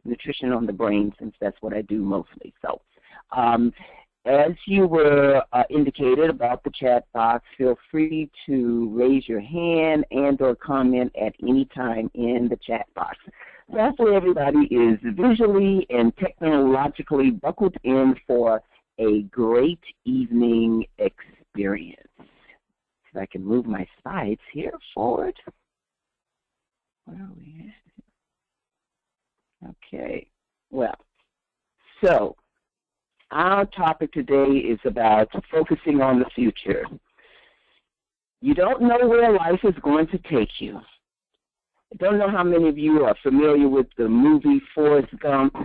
nutrition on the brain, since that's what I do mostly. So as you were indicated about the chat box, feel free to raise your hand and or comment at any time in the chat box. So hopefully everybody is visually and technologically buckled in for a great evening experience. If I can move my slides here forward. Where are we at? Okay, well, so our topic today is about focusing on the future. You don't know where life is going to take you. I don't know how many of you are familiar with the movie Forrest Gump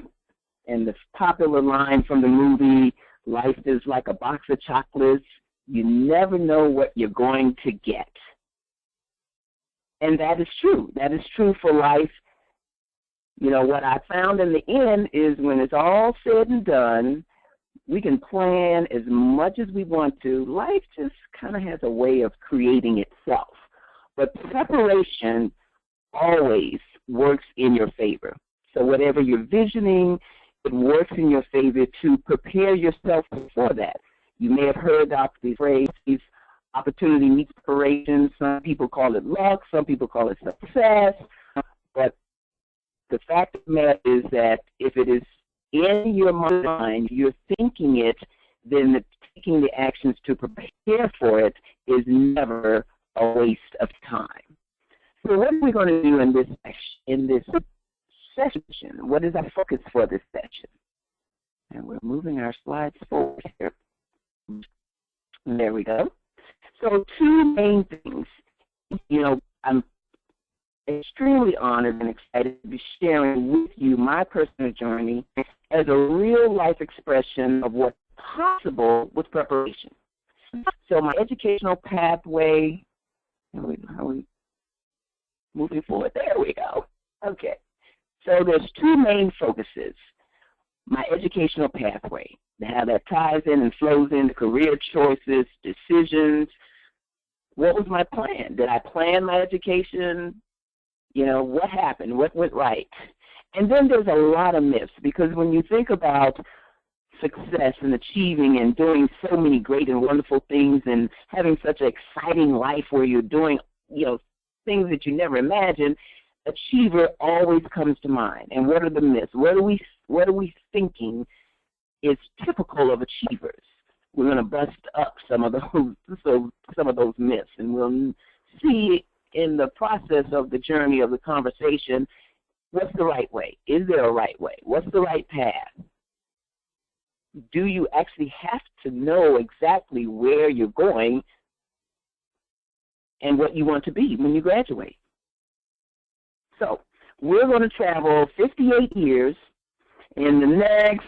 and the popular line from the movie, life is like a box of chocolates. You never know what you're going to get. And that is true. That is true for life. You know, what I found in the end is when it's all said and done, we can plan as much as we want to. Life just kind of has a way of creating itself. But preparation always works in your favor. So whatever you're visioning, it works in your favor to prepare yourself for that. You may have heard the phrase, opportunity meets preparation. Some people call it luck, some people call it success. But the fact of the matter is that if it is in your mind, you're thinking it, then taking the actions to prepare for it is never a waste of time. So what are we going to do in this session? What is our focus for this session? And we're moving our slides forward here. There we go. So two main things. You know, I'm extremely honored and excited to be sharing with you my personal journey as a real-life expression of what's possible with preparation. So my educational pathway, how we moving forward? There we go. Okay. So there's two main focuses. My educational pathway, how that ties in and flows into career choices, decisions. What was my plan? Did I plan my education? You know, what happened? What went right? And then there's a lot of myths, because when you think about success and achieving and doing so many great and wonderful things and having such an exciting life where you're doing, you know, things that you never imagined, achiever always comes to mind. And what are the myths? What are we thinking is typical of achievers? We're going to bust up some of those myths, and we'll see in the process of the journey of the conversation, what's the right way? Is there a right way? What's the right path? Do you actually have to know exactly where you're going and what you want to be when you graduate? So we're going to travel 58 years. In the next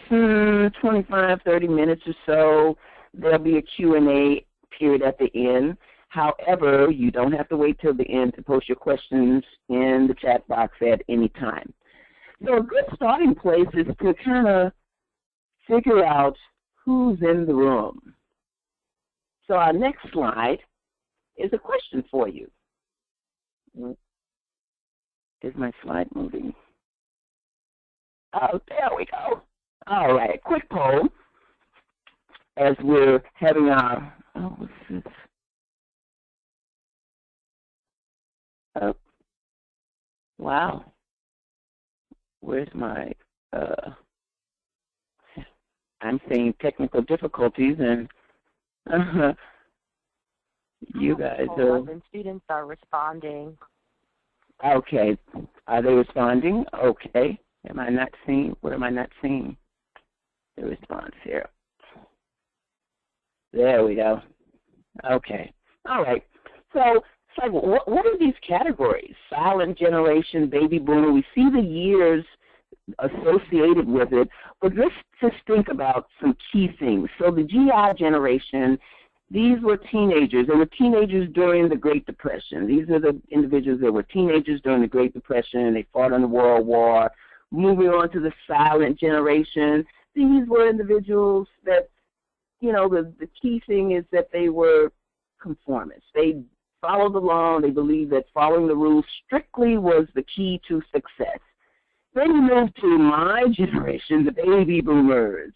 25, 30 minutes or so, there'll be a Q&A period at the end. However, you don't have to wait till the end to post your questions in the chat box at any time. So a good starting place is to kind of figure out who's in the room. So our next slide is a question for you. Is my slide moving? Oh, there we go. All right, quick poll as we're having our, what's this? Oh, wow. Where's my, I'm seeing technical difficulties, and you guys are. And students are responding. Okay. Are they responding? Okay. Am I not seeing? What am I not seeing? The response here. There we go. Okay. All right. So it's like, what are these categories? Silent generation, baby boomer. We see the years associated with it, but let's just think about some key things. So the GI generation, these were teenagers. They were teenagers during the Great Depression. These are the individuals that were teenagers during the Great Depression. They fought in the World War. Moving on to the silent generation, these were individuals that, you know, the key thing is that they were conformists. They followed along. They believed that following the rules strictly was the key to success. Then we move to my generation, the baby boomers.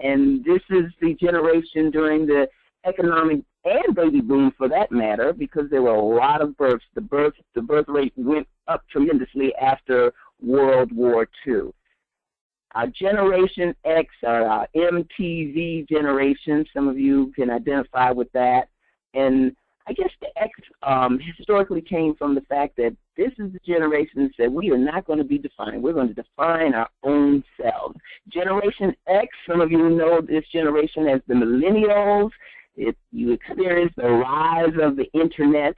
And this is the generation during the economic and baby boom, for that matter, because there were a lot of births. The birth rate went up tremendously after World War II. Our Generation X, our MTV generation, some of you can identify with that. And I guess the X historically came from the fact that this is the generation that said we are not going to be defined. We're going to define our own selves. Generation X, some of you know this generation as the millennials. You experienced the rise of the Internet,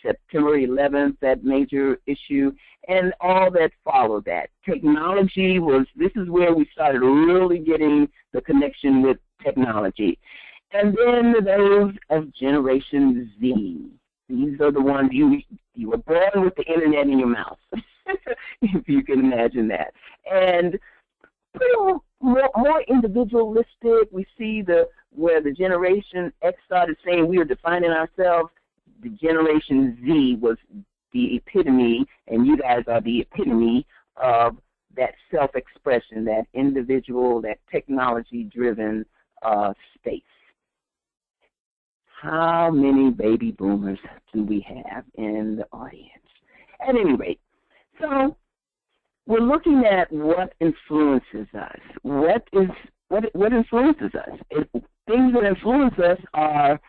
September 11th, that major issue, and all that followed that. Technology this is where we started really getting the connection with technology. And then those of Generation Z. These are the ones you were born with the Internet in your mouth, if you can imagine that. And more individualistic. We see where the Generation X started saying we are defining ourselves. The Generation Z was the epitome, and you guys are the epitome of that self-expression, that individual, that technology-driven space. How many baby boomers do we have in the audience? At any rate, so we're looking at what influences us. What influences us? Things that influence us are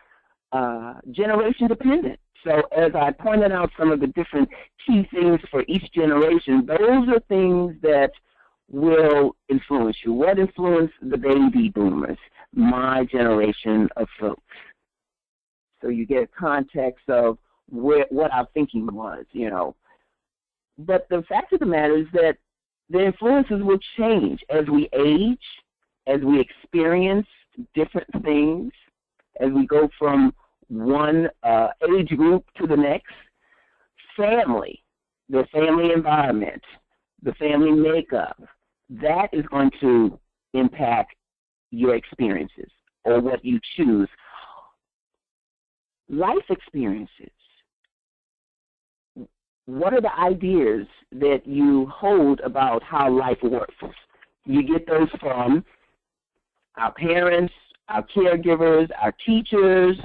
generation dependent. So as I pointed out some of the different key things for each generation, those are things that will influence you. What influenced the baby boomers, my generation of folks? So you get a context of what our thinking was, But the fact of the matter is that the influences will change as we age, as we experience different things, as we go from one age group to the next. Family, the family environment, the family makeup, that is going to impact your experiences or what you choose. Life experiences. What are the ideas that you hold about how life works? You get those from our parents, our caregivers, our teachers.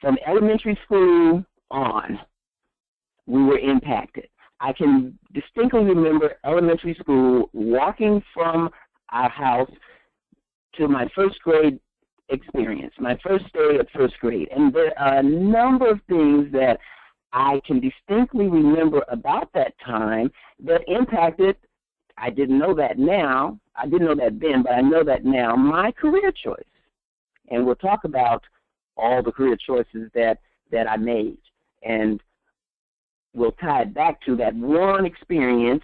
From elementary school on, we were impacted. I can distinctly remember elementary school walking from our house to my first grade experience, my first day of first grade. And there are a number of things that I can distinctly remember about that time that impacted, I didn't know that now, I didn't know that then, but I know that now, my career choice. And we'll talk about all the career choices that I made. And we'll tie it back to that one experience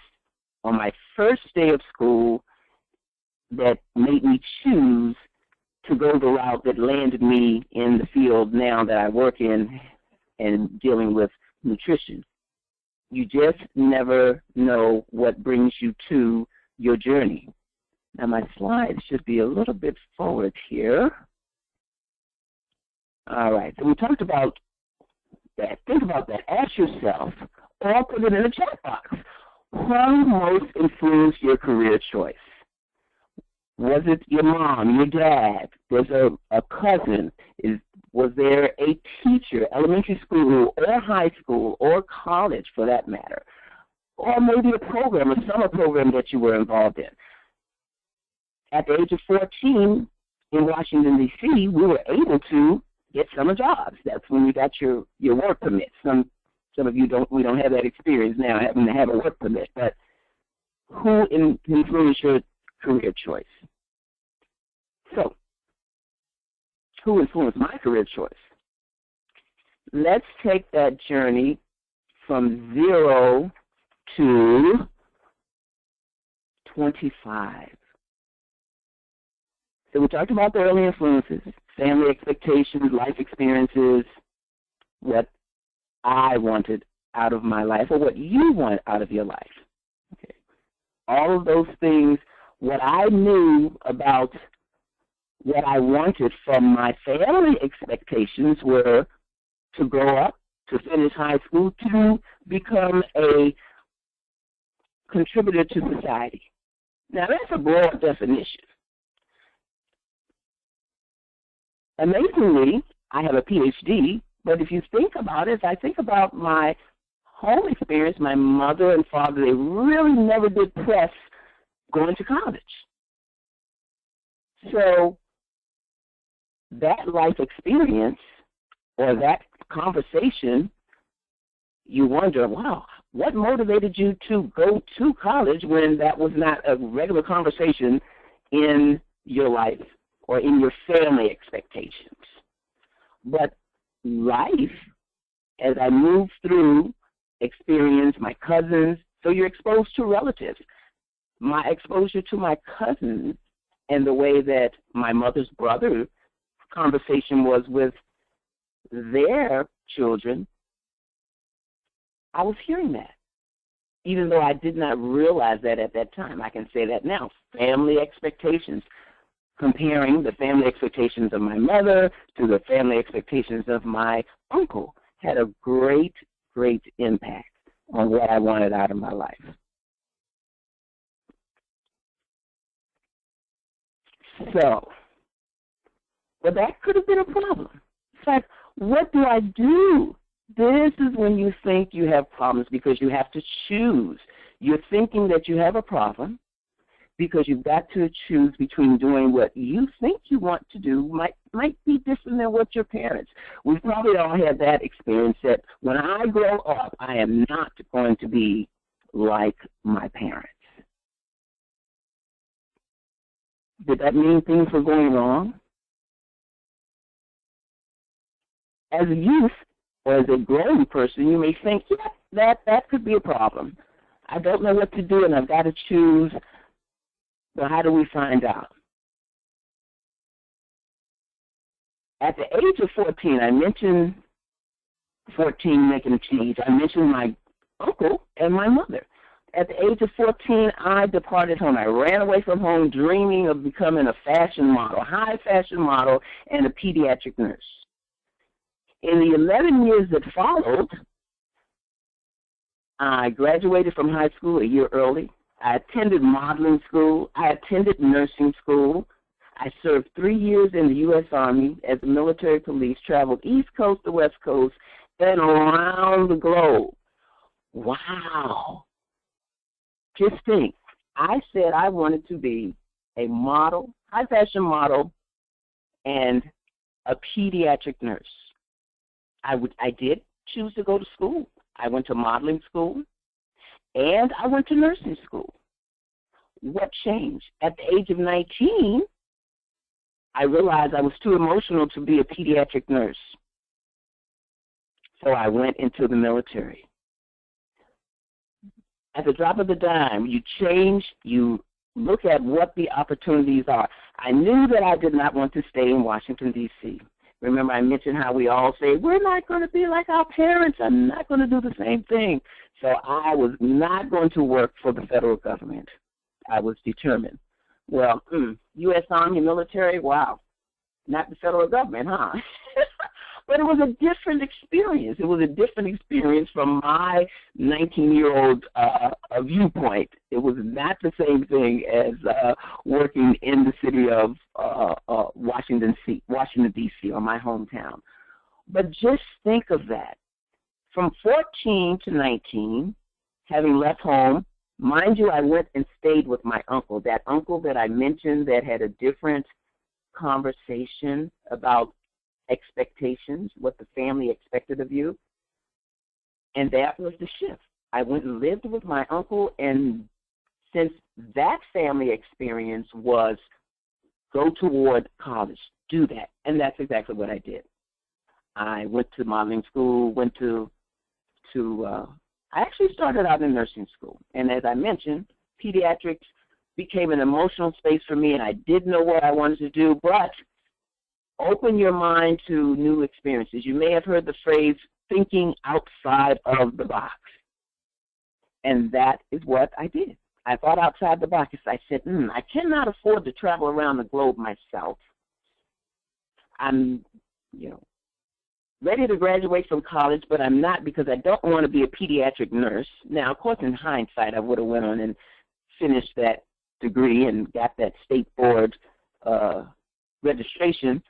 on my first day of school that made me choose to go the route that landed me in the field now that I work in and dealing with nutrition. You just never know what brings you to your journey. Now my slides should be a little bit forward here. All right, so we talked about that. Think about that. Ask yourself, or put it in a chat box, who most influenced your career choice? Was it your mom, your dad? Was a cousin? Was there a teacher, elementary school or high school or college for that matter? Or maybe a program, a summer program that you were involved in? At the age of 14 in Washington, D.C., we were able to get summer jobs. That's when you got your work permit. Some of you we don't have that experience now, having to have a work permit. But who influenced your career choice? So, who influenced my career choice? Let's take that journey from 0 to 25. So we talked about the early influences, family expectations, life experiences, what I wanted out of my life or what you want out of your life. Okay. All of those things, what I knew about what I wanted from my family expectations were to grow up, to finish high school, to become a contributor to society. Now, that's a broad definition. Amazingly, I have a PhD, but if you think about it, if I think about my home experience, my mother and father, they really never did press going to college. So that life experience or that conversation, you wonder, wow, what motivated you to go to college when that was not a regular conversation in your life or in your family expectations? But life, as I move through experience, my cousins, so you're exposed to relatives. My exposure to my cousins and the way that my mother's brother conversation was with their children, I was hearing that. Even though I did not realize that at that time, I can say that now. Family expectations, comparing the family expectations of my mother to the family expectations of my uncle, had a great, great impact on what I wanted out of my life. So, well, that could have been a problem. It's like, what do I do? This is when you think you have problems because you have to choose. You're thinking that you have a problem because you've got to choose between doing what you think you want to do might be different than what your parents. We've probably all had that experience that when I grow up, I am not going to be like my parents. Did that mean things were going wrong? As a youth or as a growing person, you may think, yeah, that could be a problem. I don't know what to do and I've got to choose. Well, how do we find out? At the age of 14, I mentioned 14 making a change. I mentioned my uncle and my mother. At the age of 14, I departed home. I ran away from home dreaming of becoming a fashion model, high fashion model, and a pediatric nurse. In the 11 years that followed, I graduated from high school a year early. I attended modeling school. I attended nursing school. I served 3 years in the U.S. Army as a military police, traveled East Coast to West Coast, and around the globe. Wow. Just think, I said I wanted to be a model, high fashion model, and a pediatric nurse. I did choose to go to school. I went to modeling school, and I went to nursing school. What changed? At the age of 19, I realized I was too emotional to be a pediatric nurse. So I went into the military. At the drop of the dime, you change, you look at what the opportunities are. I knew that I did not want to stay in Washington, D.C. Remember, I mentioned how we all say, we're not going to be like our parents. I'm not going to do the same thing. So I was not going to work for the federal government. I was determined. Well, U.S. Army military, wow, not the federal government, huh? But it was a different experience. It was a different experience from my 19-year-old viewpoint. It was not the same thing as working in the city of Washington, D.C., or my hometown. But just think of that. From 14 to 19, having left home, mind you, I went and stayed with my uncle, that uncle that I mentioned that had a different conversation about expectations, what the family expected of you. And that was the shift. I went and lived with my uncle, and since that family experience was go toward college, do that. And that's exactly what I did. I went to modeling school, I actually started out in nursing school. And as I mentioned, pediatrics became an emotional space for me, and I didn't know what I wanted to do, but open your mind to new experiences. You may have heard the phrase, thinking outside of the box. And that is what I did. I thought outside the box. I said, I cannot afford to travel around the globe myself. I'm, ready to graduate from college, but I'm not because I don't want to be a pediatric nurse. Now, of course, in hindsight, I would have went on and finished that degree and got that state board registration.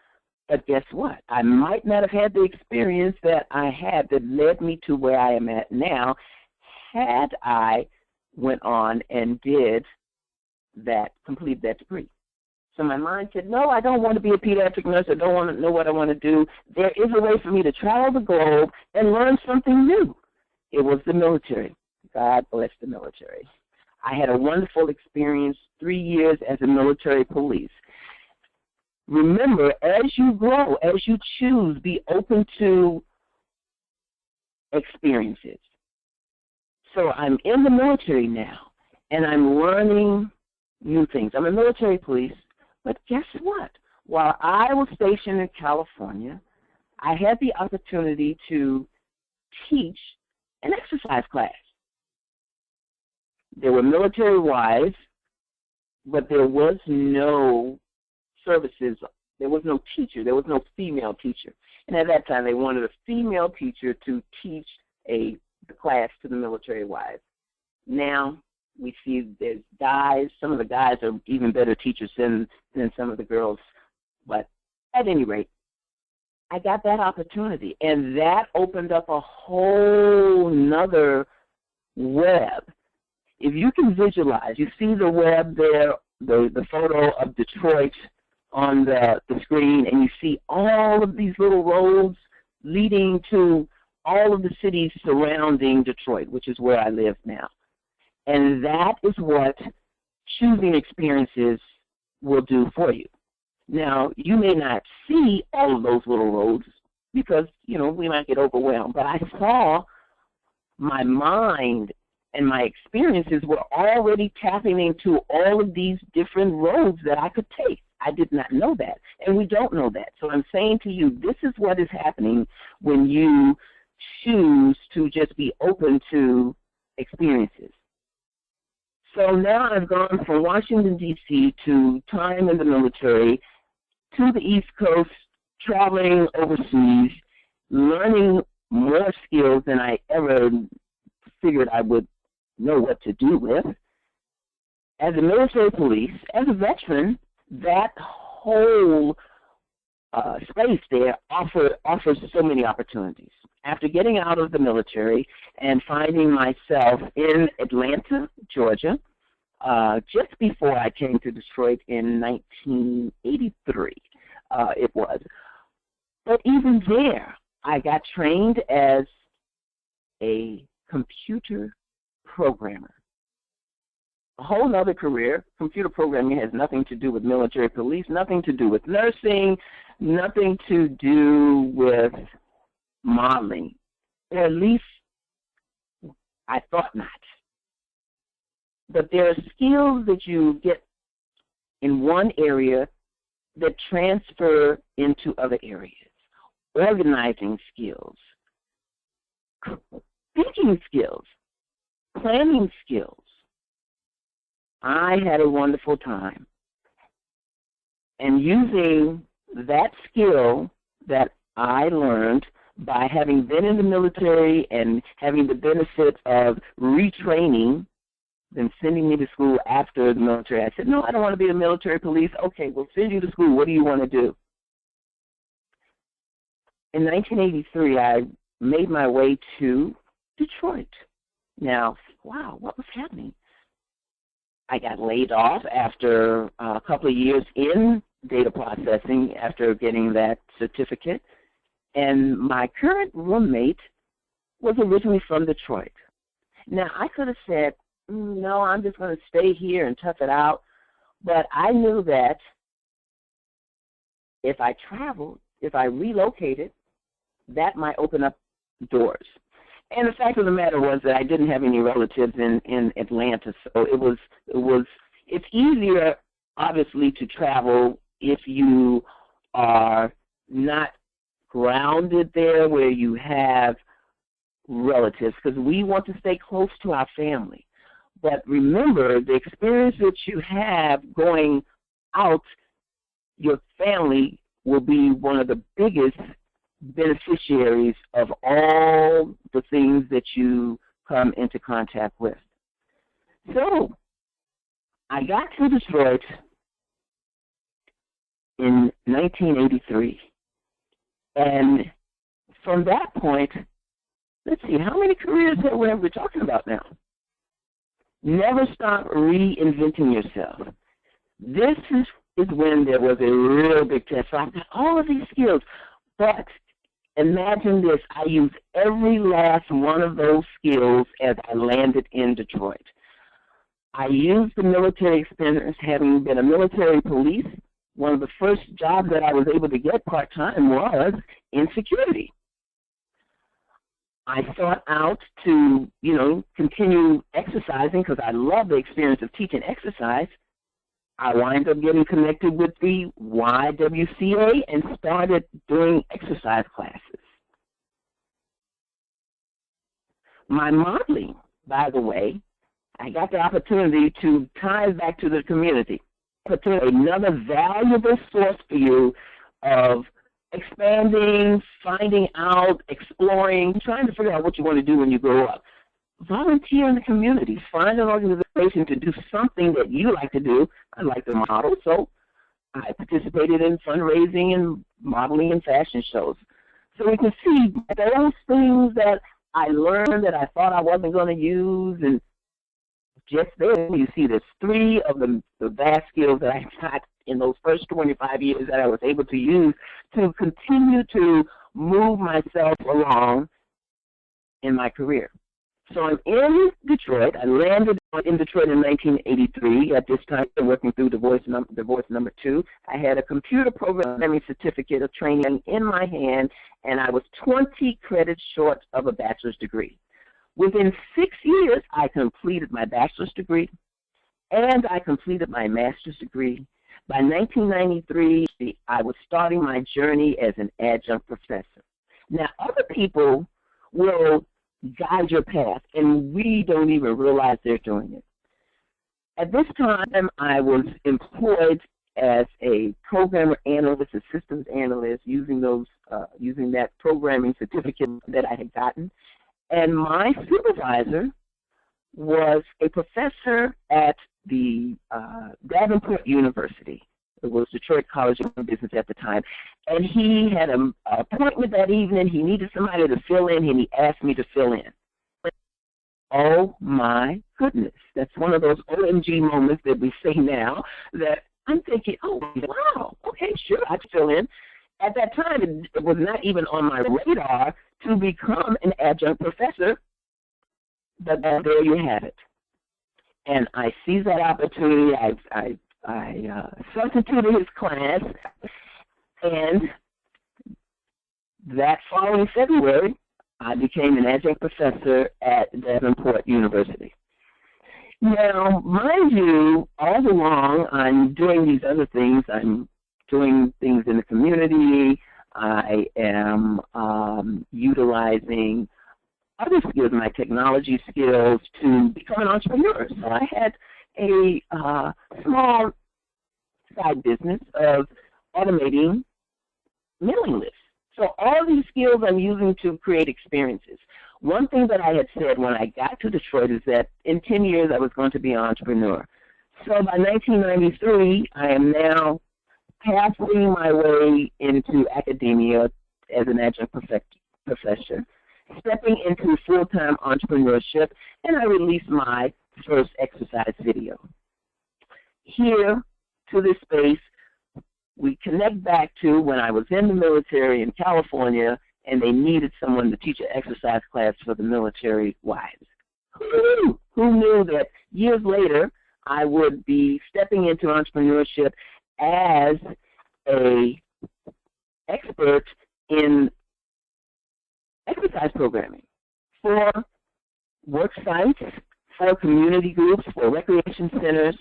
But guess what? I might not have had the experience that I had that led me to where I am at now had I went on and did that, complete that degree. So my mind said, no, I don't want to be a pediatric nurse. I don't want to know what I want to do. There is a way for me to travel the globe and learn something new. It was the military. God bless the military. I had a wonderful experience, 3 years as a military police. Remember, as you grow, as you choose, be open to experiences. So I'm in the military now, and I'm learning new things. I'm a military police, but guess what? While I was stationed in California, I had the opportunity to teach an exercise class. There were military wives, but there was no services. There was no teacher. There was no female teacher. And at that time, they wanted a female teacher to teach the class to the military wives. Now we see there's guys. Some of the guys are even better teachers than some of the girls. But at any rate, I got that opportunity, and that opened up a whole nother web. If you can visualize, you see the web there, the photo of Detroit on the screen, and you see all of these little roads leading to all of the cities surrounding Detroit, which is where I live now. And that is what choosing experiences will do for you. Now, you may not see all of those little roads because, we might get overwhelmed, but I saw my mind and my experiences were already tapping into all of these different roads that I could take. I did not know that, and we don't know that. So I'm saying to you, this is what is happening when you choose to just be open to experiences. So now I've gone from Washington, D.C. to time in the military to the East Coast, traveling overseas, learning more skills than I ever figured I would know what to do with. As a military police, as a veteran, that whole space there offers so many opportunities. After getting out of the military and finding myself in Atlanta, Georgia, just before I came to Detroit in 1983, it was. But even there, I got trained as a computer programmer. A whole other career. Computer programming has nothing to do with military police, nothing to do with nursing, nothing to do with modeling. Or at least I thought not. But there are skills that you get in one area that transfer into other areas. Organizing skills, thinking skills, planning skills. I had a wonderful time. And using that skill that I learned by having been in the military and having the benefit of retraining, then sending me to school after the military. I said, no, I don't want to be a military police. Okay, we'll send you to school. What do you want to do? In 1983, I made my way to Detroit. Now, wow, what was happening? I got laid off after a couple of years in data processing after getting that certificate. And my current roommate was originally from Detroit. Now, I could have said, no, I'm just going to stay here and tough it out. But I knew that if I traveled, if I relocated, that might open up doors. And the fact of the matter was that I didn't have any relatives in Atlanta, so it's easier, obviously, to travel if you are not grounded there where you have relatives, because we want to stay close to our family. But remember, the experience that you have going out, your family will be one of the biggest beneficiaries of all the things that you come into contact with. So I got to Detroit in 1983, and from that point, let's see, how many careers that we're talking about now? Never stop reinventing yourself. This is when there was a real big test. So I've got all of these skills, but imagine this. I used every last one of those skills as I landed in Detroit. I used the military experience, having been a military police. One of the first jobs that I was able to get part-time was in security. I sought out to, continue exercising because I love the experience of teaching exercise. I wound up getting connected with the YWCA and started doing exercise classes. My modeling, by the way, I got the opportunity to tie back to the community. Another valuable source for you of expanding, finding out, exploring, trying to figure out what you want to do when you grow up. Volunteer in the community. Find an organization to do something that you like to do. I like to model, so I participated in fundraising and modeling and fashion shows. So we can see those things that I learned that I thought I wasn't going to use, and just there you see there's three of the vast skills that I got in those first 25 years that I was able to use to continue to move myself along in my career. So I'm in Detroit. I landed in Detroit in 1983. At this time, working through divorce number 2. I had a computer programming certificate of training in my hand, and I was 20 credits short of a bachelor's degree. Within 6 years, I completed my bachelor's degree, and I completed my master's degree. By 1993, I was starting my journey as an adjunct professor. Now, other people will guide your path, and we don't even realize they're doing it. At this time, I was employed as a programmer analyst, a systems analyst, using that programming certificate that I had gotten. And my supervisor was a professor at the Davenport University. It was Detroit College of Business at the time. And he had an appointment that evening. He needed somebody to fill in, and he asked me to fill in. Oh, my goodness. That's one of those OMG moments that we say now that I'm thinking, oh, wow, okay, sure, I can fill in. At that time, it was not even on my radar to become an adjunct professor, but there you have it. And I seized that opportunity. I substituted his class, and that following February, I became an adjunct professor at Davenport University. Now, mind you, all along I'm doing these other things. I'm doing things in the community. I am utilizing other skills, my technology skills, to become an entrepreneur. So I had a small side business of automating mailing lists. So all these skills I'm using to create experiences. One thing that I had said when I got to Detroit is that in 10 years I was going to be an entrepreneur. So by 1993, I am now halfway my way into academia as an adjunct professor, stepping into full-time entrepreneurship, and I released my first exercise video. Here, to this space, we connect back to when I was in the military in California, and they needed someone to teach an exercise class for the military wives. Who knew that years later I would be stepping into entrepreneurship as a expert in exercise programming for work sites, for community groups, for recreation centers.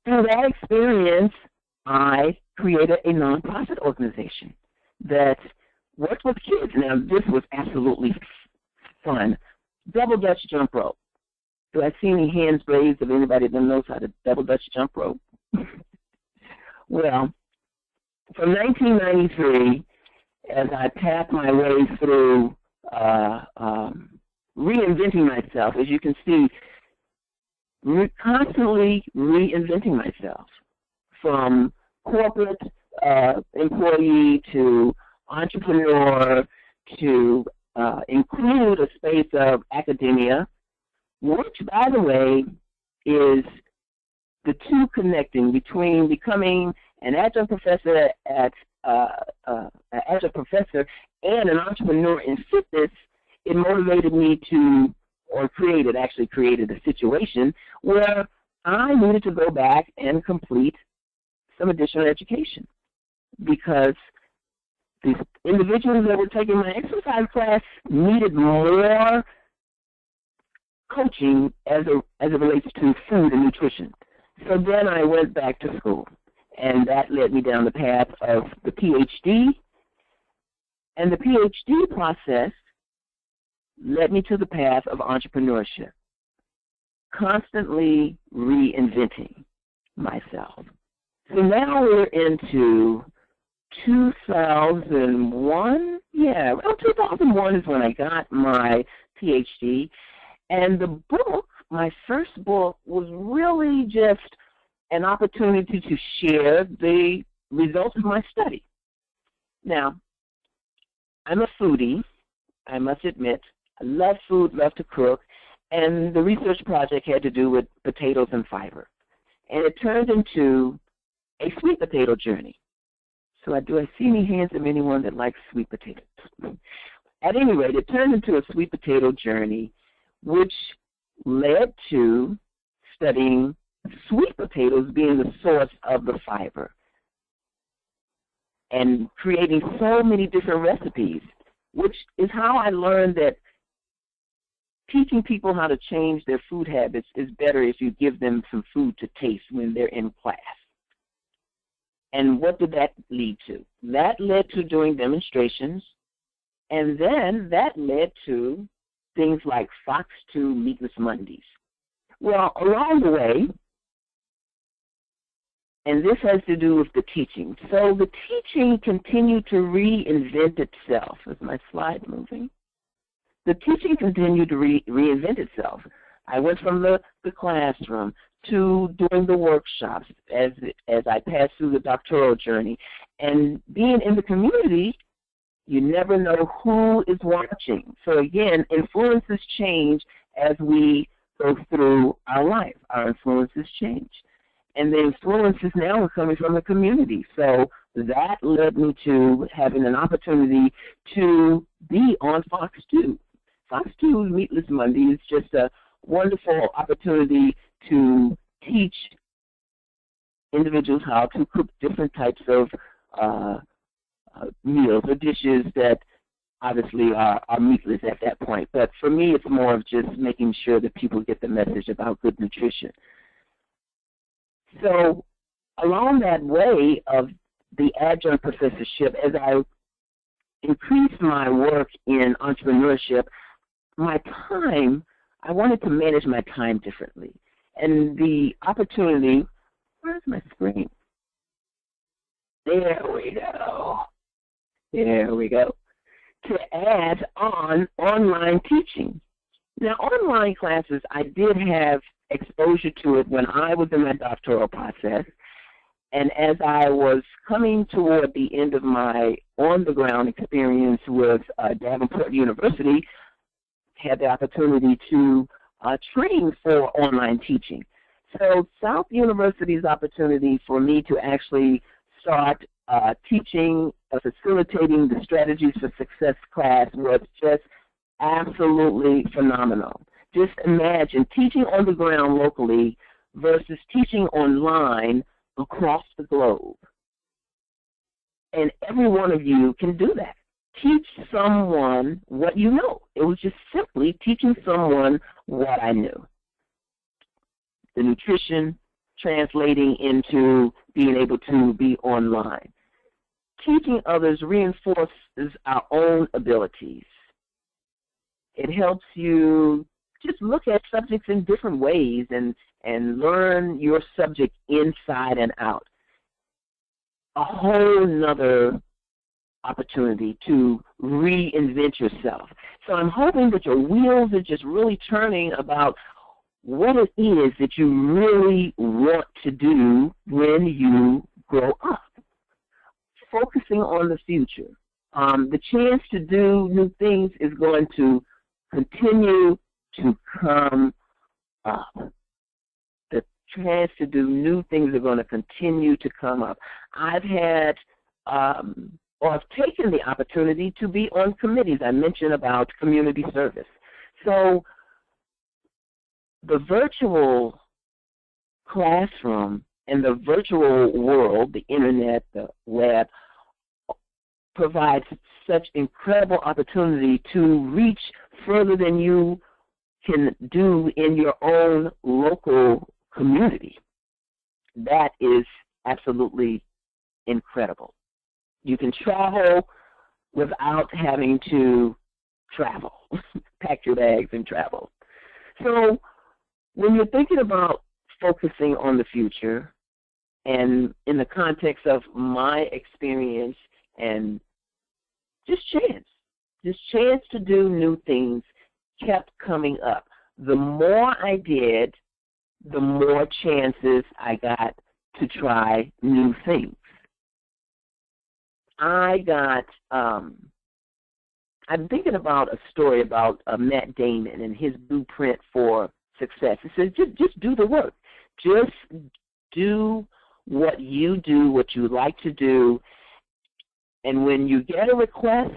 Through that experience, I created a nonprofit organization that worked with kids. Now, this was absolutely fun. Double Dutch jump rope. Do I see any hands raised of anybody that knows how to double Dutch jump rope? Well, from 1993 as I path my way through reinventing myself. As you can see, constantly reinventing myself, from corporate employee to entrepreneur to include a space of academia, which, by the way, is the two connecting between becoming an adjunct professor and an entrepreneur in fitness. It motivated me to, or created a situation where I needed to go back and complete some additional education, because the individuals that were taking my exercise class needed more coaching as it relates to food and nutrition. So then I went back to school, and that led me down the path of the PhD, and the PhD process led me to the path of entrepreneurship, constantly reinventing myself. So now we're into 2001. Yeah, well, 2001 is when I got my PhD, and the book, my first book, was really just an opportunity to share the results of my study. Now, I'm a foodie, I must admit. I love food, love to cook, and the research project had to do with potatoes and fiber. And it turned into a sweet potato journey. So do I see any hands of anyone that likes sweet potatoes? At any rate, it turned into a sweet potato journey, which led to studying sweet potatoes being the source of the fiber and creating so many different recipes, which is how I learned that teaching people how to change their food habits is better if you give them some food to taste when they're in class. And what did that lead to? That led to doing demonstrations, and then that led to things like Fox 2 Meatless Mondays. Well, along the way, and this has to do with the teaching. So the teaching continued to reinvent itself. Is my slide moving? The teaching continued to reinvent itself. I went from the classroom to doing the workshops as I passed through the doctoral journey. And being in the community, you never know who is watching. So again, influences change as we go through our life. Our influences change. And the influences now are coming from the community. So that led me to having an opportunity to be on Fox 2. Fox 2 Meatless Monday is just a wonderful opportunity to teach individuals how to cook different types of meals or dishes that obviously are meatless at that point. But for me, it's more of just making sure that people get the message about good nutrition. So along that way of the adjunct professorship, as I increased my work in entrepreneurship, my time, I wanted to manage my time differently. And the opportunity, where's my screen? There we go. There we go. To add on online teaching. Now, online classes, I did have exposure to it when I was in my doctoral process. And as I was coming toward the end of my on-the-ground experience with Davenport University, had the opportunity to train for online teaching. So South University's opportunity for me to actually start teaching, facilitating the Strategies for Success class was just absolutely phenomenal. Just imagine teaching on the ground locally versus teaching online across the globe. And every one of you can do that. Teach someone what you know. It was just simply teaching someone what I knew. The nutrition translating into being able to be online. Teaching others reinforces our own abilities. It helps you just look at subjects in different ways and learn your subject inside and out. A whole nother opportunity to reinvent yourself. So I'm hoping that your wheels are just really turning about what it is that you really want to do when you grow up. Focusing on the future. The chance to do new things is going to continue to come up. The chance to do new things are going to continue to come up. I've had or I've taken the opportunity to be on committees. I mentioned about community service. So the virtual classroom and the virtual world, the internet, the web, provides such incredible opportunity to reach further than you can do in your own local community. That is absolutely incredible. You can travel without having to travel. Pack your bags and travel. So when you're thinking about focusing on the future, and in the context of my experience and just chance to do new things kept coming up. The more I did, the more chances I got to try new things. I'm thinking about a story about Matt Damon and his blueprint for success. It says just do the work. Just do what you do, what you like to do, and when you get a request,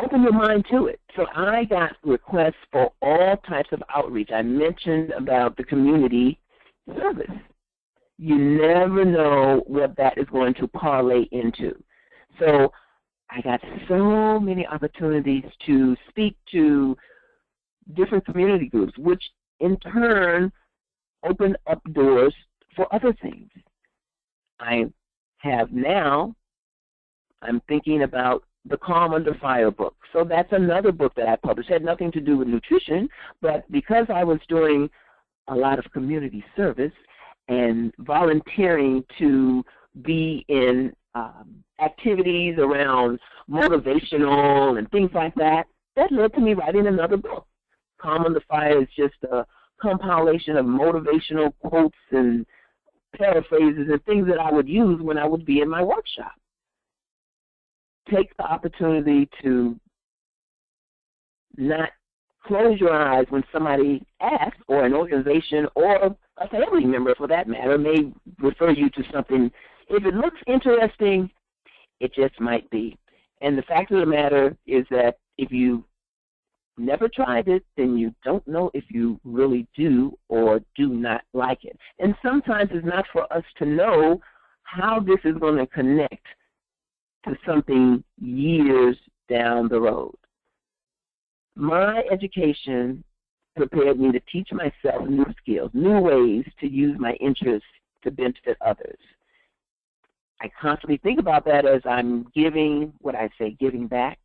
open your mind to it. So I got requests for all types of outreach. I mentioned about the community service. You never know what that is going to parlay into. So I got so many opportunities to speak to different community groups, which in turn opened up doors for other things. I'm thinking about the Calm Under Fire book. So that's another book that I published. It had nothing to do with nutrition, but because I was doing a lot of community service and volunteering to be in activities around motivational and things like that, that led to me writing another book. Calm Under Fire is just a compilation of motivational quotes and paraphrases and things that I would use when I would be in my workshop. Take the opportunity to not close your eyes when somebody asks, or an organization or a family member for that matter may refer you to something. If it looks interesting, it just might be. And the fact of the matter is that if you never tried it, then you don't know if you really do or do not like it. And sometimes it's not for us to know how this is going to connect to something years down the road. My education prepared me to teach myself new skills, new ways to use my interests to benefit others. I constantly think about that as I'm giving back.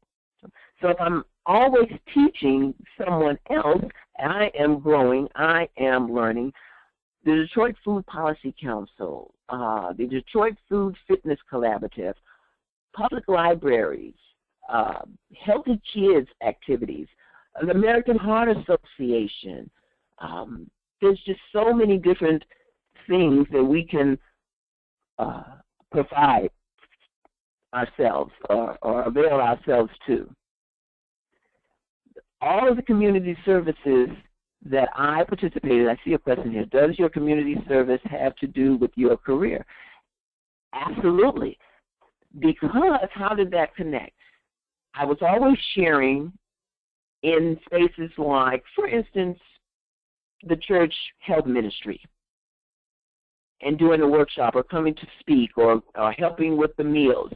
So if I'm always teaching someone else, I am growing, I am learning. The Detroit Food Policy Council, the Detroit Food Fitness Collaborative, public libraries, Healthy Kids activities, the American Heart Association. There's just so many different things that we can provide ourselves or avail ourselves to. All of the community services that I participated, I see a question here, does your community service have to do with your career? Absolutely. Because how did that connect? I was always sharing in spaces like, for instance, the church health ministry, and doing a workshop or coming to speak or helping with the meals.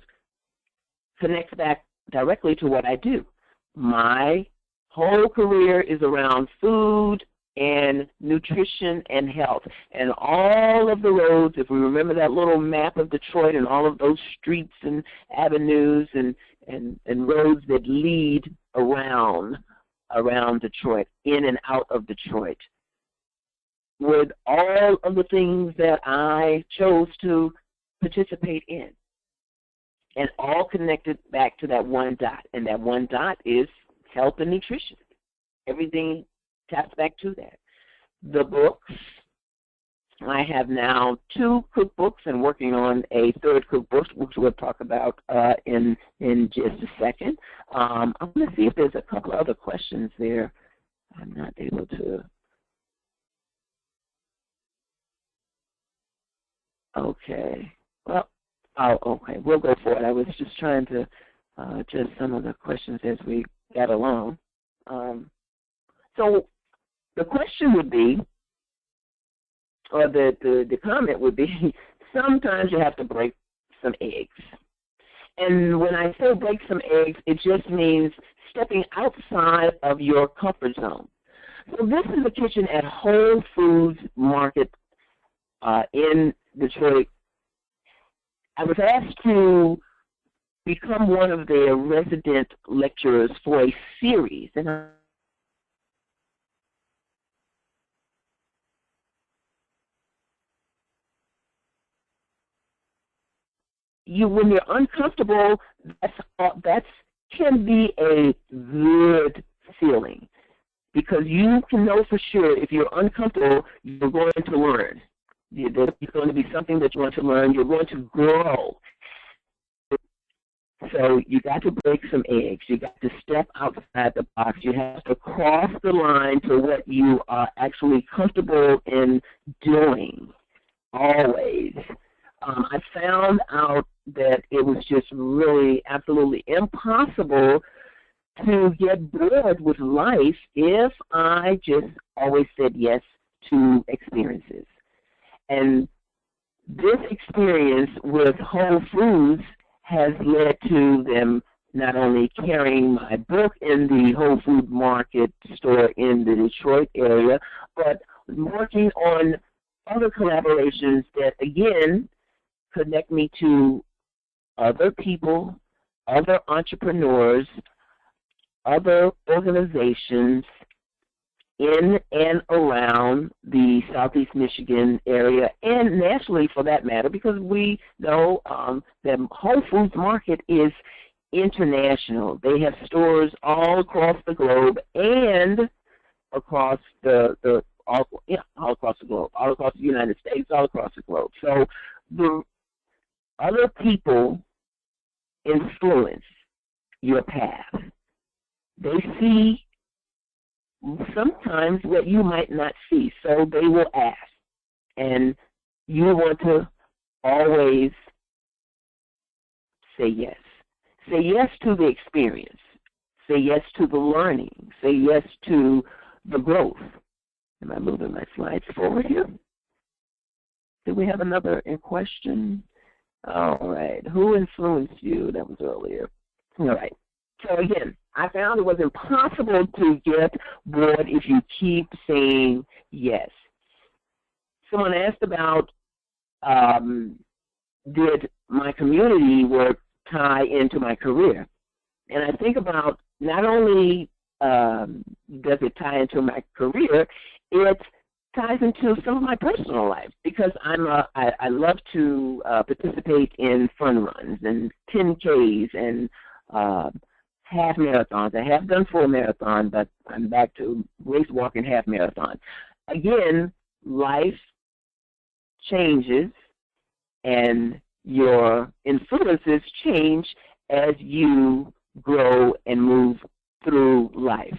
Connects back directly to what I do. My whole career is around food and nutrition and health. And all of the roads, if we remember that little map of Detroit and all of those streets and avenues and roads that lead around Detroit, in and out of Detroit, with all of the things that I chose to participate in. and all connected back to that one dot. And that one dot is health and nutrition. Everything taps back to that. The books, I have now 2 cookbooks and working on a 3rd cookbook, which we'll talk about in just a second. I'm going to see if there's a couple other questions there. I'm not able to. Okay. Well, okay. We'll go for it. I was just trying to just some of the questions as we got along. So the question would be, or the comment would be, sometimes you have to break some eggs. And when I say break some eggs, it just means stepping outside of your comfort zone. So this is the kitchen at Whole Foods Market in Detroit. I was asked to become one of their resident lecturers for a series, and when you're uncomfortable, that's can be a good feeling, because you can know for sure if you're uncomfortable, you're going to learn. There's going to be something that you want to learn. You're going to grow. So you got to break some eggs. You got to step outside the box. You have to cross the line to what you are actually comfortable in doing, always. I found out that it was just really absolutely impossible to get bored with life if I just always said yes to experiences. And this experience with Whole Foods has led to them not only carrying my book in the Whole Food Market store in the Detroit area, but working on other collaborations that, again, connect me to other people, other entrepreneurs, other organizations in and around the Southeast Michigan area, and nationally for that matter, because we know that Whole Foods Market is international. They have stores all across the globe and across all across the globe, all across the United States, all across the globe. So the other people influence your path. They see sometimes what you might not see, so they will ask. And you want to always say yes. Say yes to the experience. Say yes to the learning. Say yes to the growth. Am I moving my slides forward here? Do we have another question? All right. Who influenced you? That was earlier. All right. So again, I found it was impossible to get bored if you keep saying yes. Someone asked about did my community work tie into my career? And I think about not only does it tie into my career, it ties into some of my personal life, because I love to participate in fun runs and 10Ks and half marathons. I have done full marathon, but I'm back to race walking half marathon. Again, life changes and your influences change as you grow and move through life.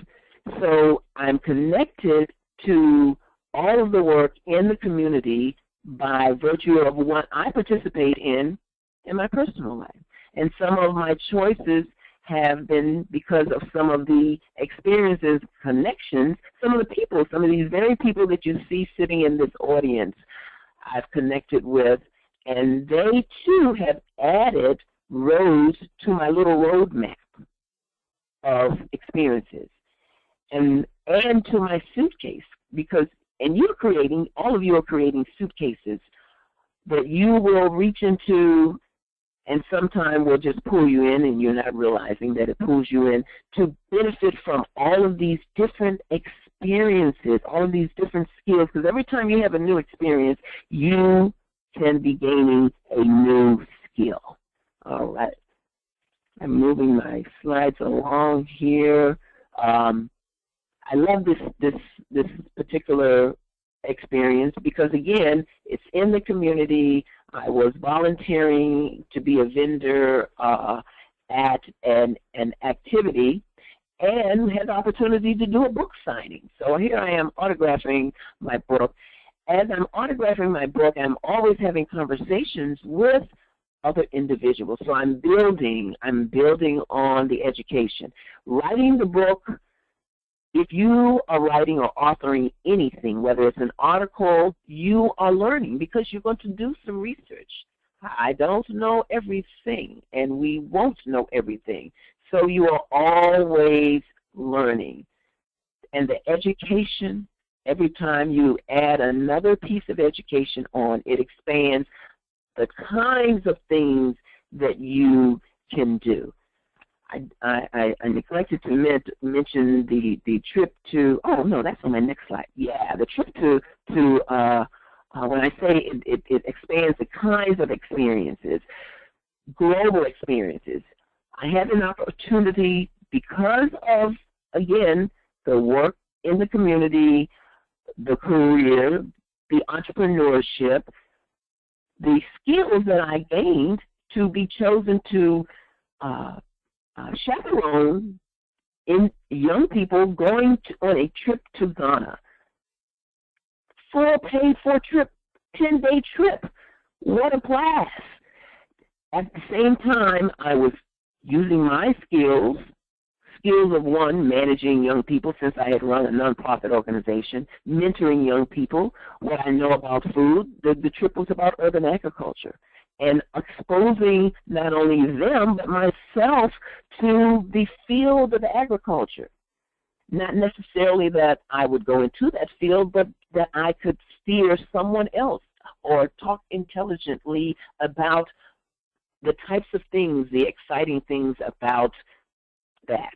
So I'm connected to all of the work in the community by virtue of what I participate in my personal life. And some of my choices have been because of some of the experiences, connections, some of the people, some of these very people that you see sitting in this audience I've connected with, and they too have added roads to my little roadmap of experiences and to my suitcase, because all of you are creating suitcases that you will reach into, and sometime will just pull you in and you're not realizing that it pulls you in to benefit from all of these different experiences, all of these different skills, because every time you have a new experience, you can be gaining a new skill. All right. I'm moving my slides along here. I love this particular experience because, again, it's in the community. I was volunteering to be a vendor at an activity and had the opportunity to do a book signing. So here I am autographing my book. As I'm autographing my book, I'm always having conversations with other individuals. So I'm building on the education. Writing the book, if you are writing or authoring anything, whether it's an article, you are learning because you're going to do some research. I don't know everything, and we won't know everything. So you are always learning. And the education, every time you add another piece of education on, it expands the kinds of things that you can do. I neglected to mention the trip to, oh no, that's on my next slide. Yeah, the trip to when I say it expands the kinds of experiences, global experiences. I had an opportunity because of, again, the work in the community, the career, the entrepreneurship, the skills that I gained to be chosen to chaperone in young people going on a trip to Ghana. Full paid for trip, 10-day trip. What a blast. At the same time, I was using my skills of one, managing young people since I had run a nonprofit organization, mentoring young people, what I know about food. The trip was about urban agriculture and exposing not only them but myself to the field of agriculture. Not necessarily that I would go into that field, but that I could steer someone else or talk intelligently about the types of things, the exciting things about that.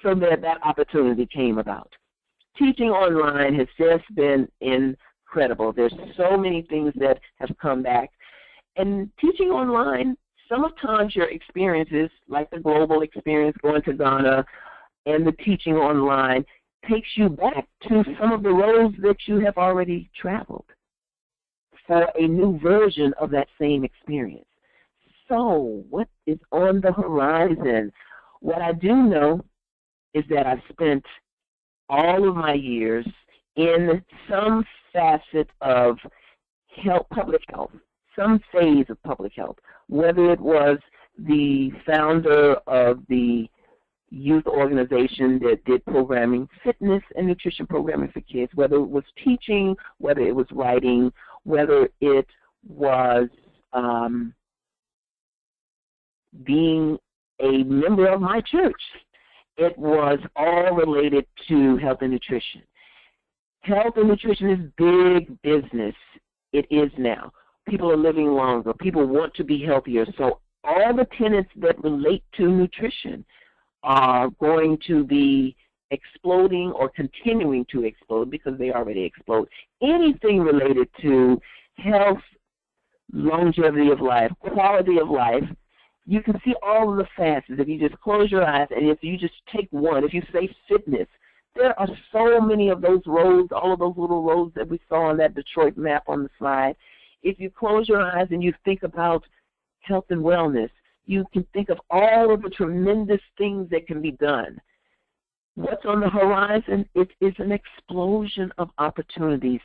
So that opportunity came about. Teaching online has just been incredible. There's so many things that have come back. And teaching online, sometimes your experiences, like the global experience going to Ghana and the teaching online, takes you back to some of the roads that you have already traveled for a new version of that same experience. So what is on the horizon? What I do know is that I've spent all of my years in some facet of public health, some phase of public health, whether it was the founder of the youth organization that did programming, fitness and nutrition programming for kids, whether it was teaching, whether it was writing, whether it was being a member of my church. It was all related to health and nutrition. Health and nutrition is big business. It is now. People are living longer. People want to be healthier. So all the tenets that relate to nutrition are going to be exploding or continuing to explode because they already explode. Anything related to health, longevity of life, quality of life, you can see all of the facets. If you just close your eyes and if you just take one, if you say fitness, there are so many of those roads, all of those little roads that we saw on that Detroit map on the slide. If you close your eyes and you think about health and wellness, you can think of all of the tremendous things that can be done. What's on the horizon? It is an explosion of opportunities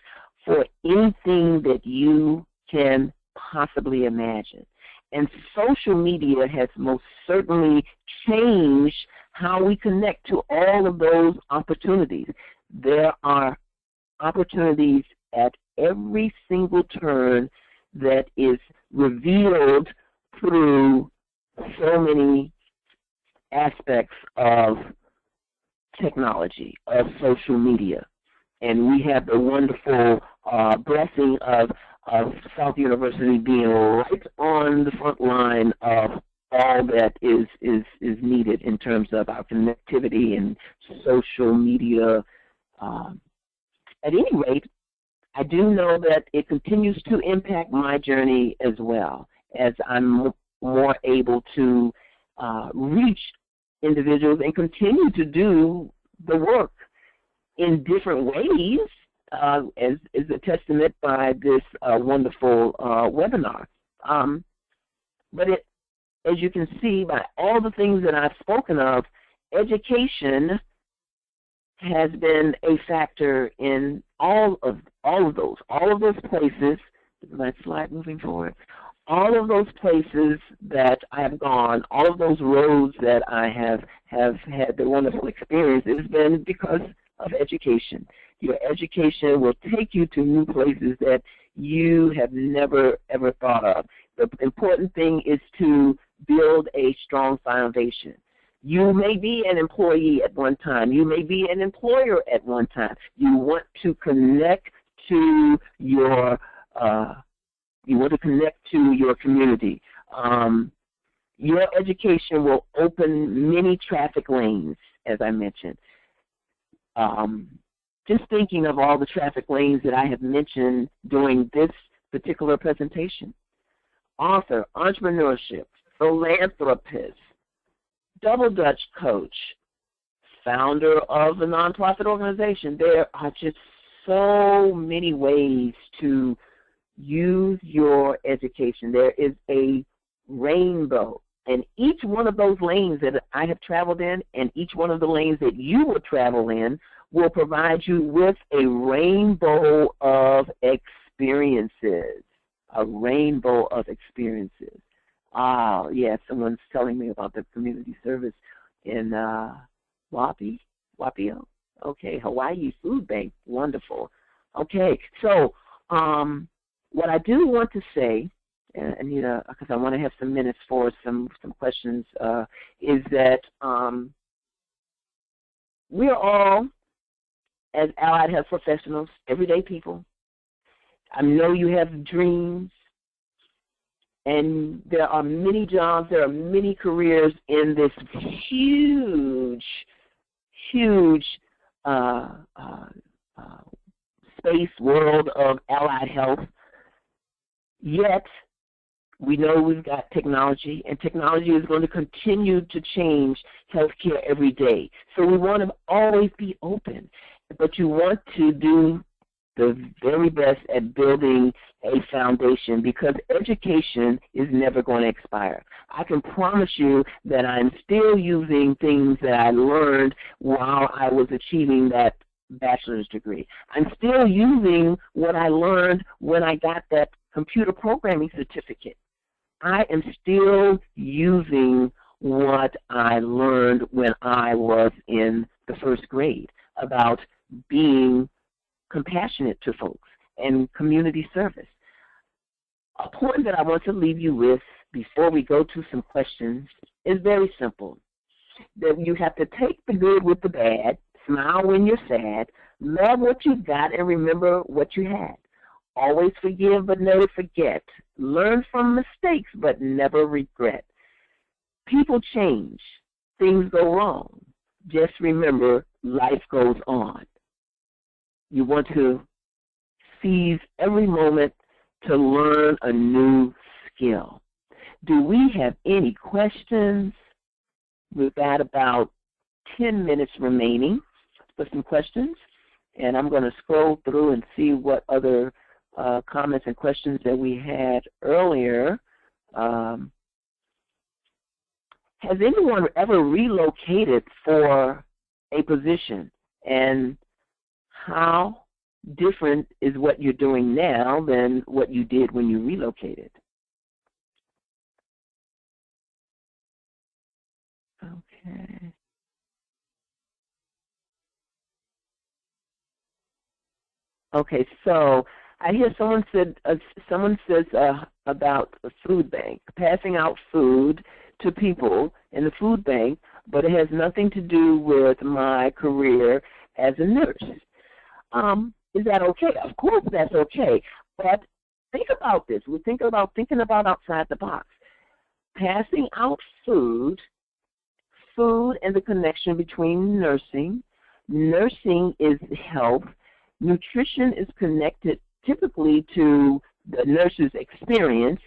for anything that you can possibly imagine. And social media has most certainly changed how we connect to all of those opportunities. There are opportunities at every single turn that is revealed through so many aspects of technology, of social media. And we have the wonderful blessing of South University being right on the front line of all that is needed in terms of our connectivity and social media. At any rate, I do know that it continues to impact my journey as well, as I'm more able to reach individuals and continue to do the work in different ways, as is a testament by this wonderful webinar. But as you can see by all the things that I've spoken of, education has been a factor in all of those places. Is my slide moving forward? All of those places that I have gone, all of those roads that I have had the wonderful experience, has been because of education. Your education will take you to new places that you have never, ever thought of. The important thing is to build a strong foundation. You may be an employee at one time. You may be an employer at one time. You want to connect to your community. Your education will open many traffic lanes, as I mentioned. Just thinking of all the traffic lanes that I have mentioned during this particular presentation. Author, entrepreneurship, philanthropist, double Dutch coach, founder of a nonprofit organization. There are just so many ways to use your education. There is a rainbow, and each one of those lanes that I have traveled in and each one of the lanes that you will travel in will provide you with a rainbow of experiences. A rainbow of experiences. Ah, yes, someone's telling me about the community service in Wapio. Okay, Hawaii Food Bank, wonderful. Okay, so what I do want to say, and because I want to have some minutes for some questions, is that we are all, as allied health professionals, everyday people. I know you have dreams, and there are many jobs, there are many careers in this huge space world of allied health. Yet, we know we've got technology, and technology is going to continue to change healthcare every day. So we want to always be open, but you want to do the very best at building a foundation, because education is never going to expire. I can promise you that I'm still using things that I learned while I was achieving that bachelor's degree. I'm still using what I learned when I got that computer programming certificate. I am still using what I learned when I was in the first grade about being compassionate to folks and community service. A point that I want to leave you with before we go to some questions is very simple. That you have to take the good with the bad, smile when you're sad, love what you got, and remember what you had. Always forgive but never forget. Learn from mistakes but never regret. People change. Things go wrong. Just remember, life goes on. You want to seize every moment to learn a new skill. Do we have any questions? We've got about 10 minutes remaining for some questions, and I'm going to scroll through and see what other comments and questions that we had earlier. Has anyone ever relocated for a position, and how different is what you're doing now than what you did when you relocated? Okay. Okay, so I hear someone says about a food bank, passing out food to people in the food bank, but it has nothing to do with my career as a nurse. Is that okay? Of course that's okay, but think about this. We think about thinking about outside the box. Passing out food and the connection between nursing. Nursing is health. Nutrition is connected typically to the nurse's experience.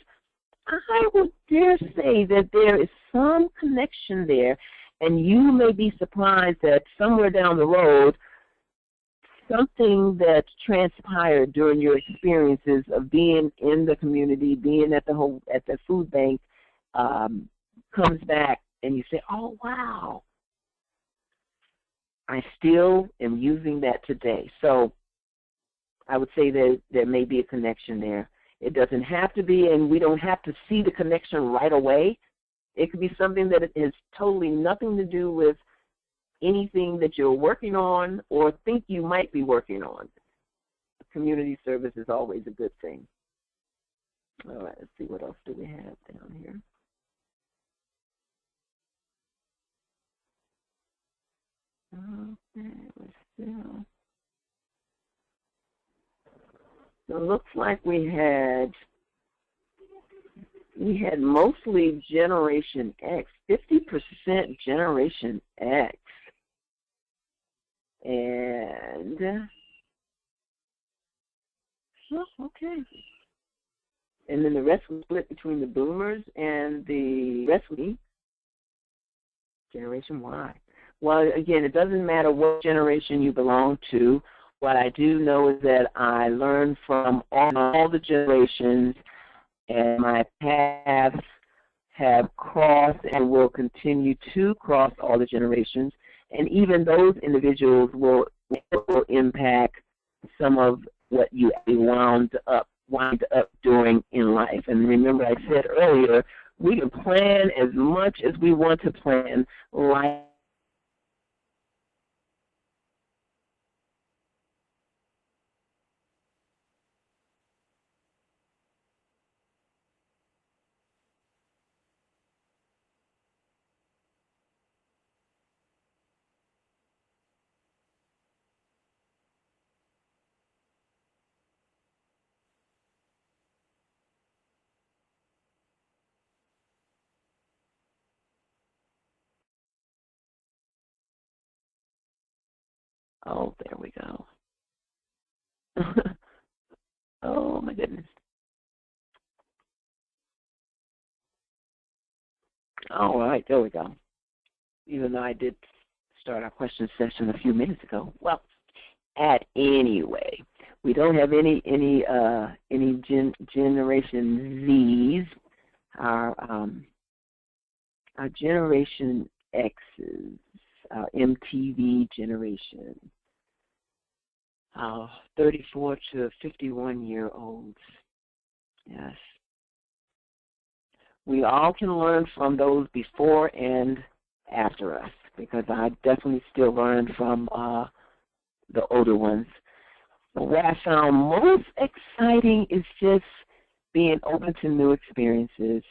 I would dare say that there is some connection there, and you may be surprised that somewhere down the road, something that transpired during your experiences of being in the community, being at the food bank, comes back, and you say, "Oh, wow, I still am using that today." So I would say that there may be a connection there. It doesn't have to be, and we don't have to see the connection right away. It could be something that has totally nothing to do with anything that you're working on or think you might be working on. Community service is always a good thing. All right, let's see what else do we have down here. Okay, we're still. So it looks like we had mostly Generation X, 50% Generation X. And, okay. And then the rest was split between the Boomers and the rest of the Generation Y. Well, again, it doesn't matter what generation you belong to. What I do know is that I learned from all the generations, and my paths have crossed and will continue to cross all the generations. And even those individuals will impact some of what you wind up doing in life. And remember, I said earlier, we can plan as much as we want to plan life. Oh, there we go. Oh, my goodness. All right, there we go. Even though I did start our question session a few minutes ago. Well, at any way, we don't have any Generation Zs. Our Generation X's, our MTV generation, 34 to 51-year-olds. Yes. We all can learn from those before and after us, because I definitely still learn from the older ones. But what I found most exciting is just being open to new experiences.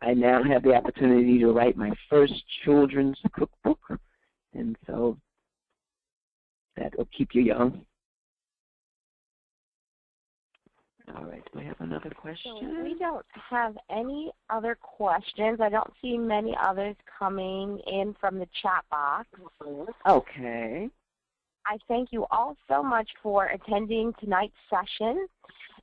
I now have the opportunity to write my first children's cookbook, and so that will keep you young. All right, do we have another question? So we don't have any other questions. I don't see many others coming in from the chat box. Okay. I thank you all so much for attending tonight's session.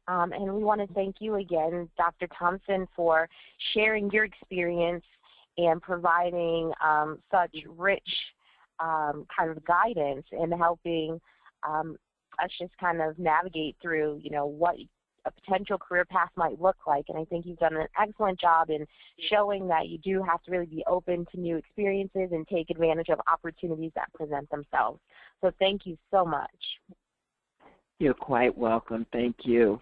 And we want to thank you again, Dr. Thompson, for sharing your experience and providing such rich kind of guidance in helping us just kind of navigate through, what a potential career path might look like. And I think you've done an excellent job in showing that you do have to really be open to new experiences and take advantage of opportunities that present themselves. So thank you so much. You're quite welcome. Thank you.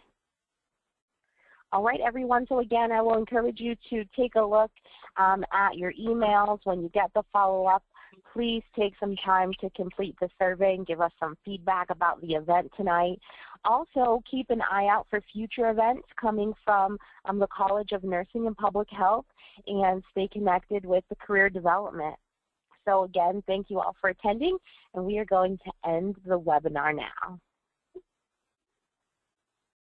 All right, everyone. So again, I will encourage you to take a look at your emails when you get the follow-up. Please take some time to complete the survey and give us some feedback about the event tonight. Also, keep an eye out for future events coming from the College of Nursing and Public Health, and stay connected with the career development. So again, thank you all for attending, and we are going to end the webinar now.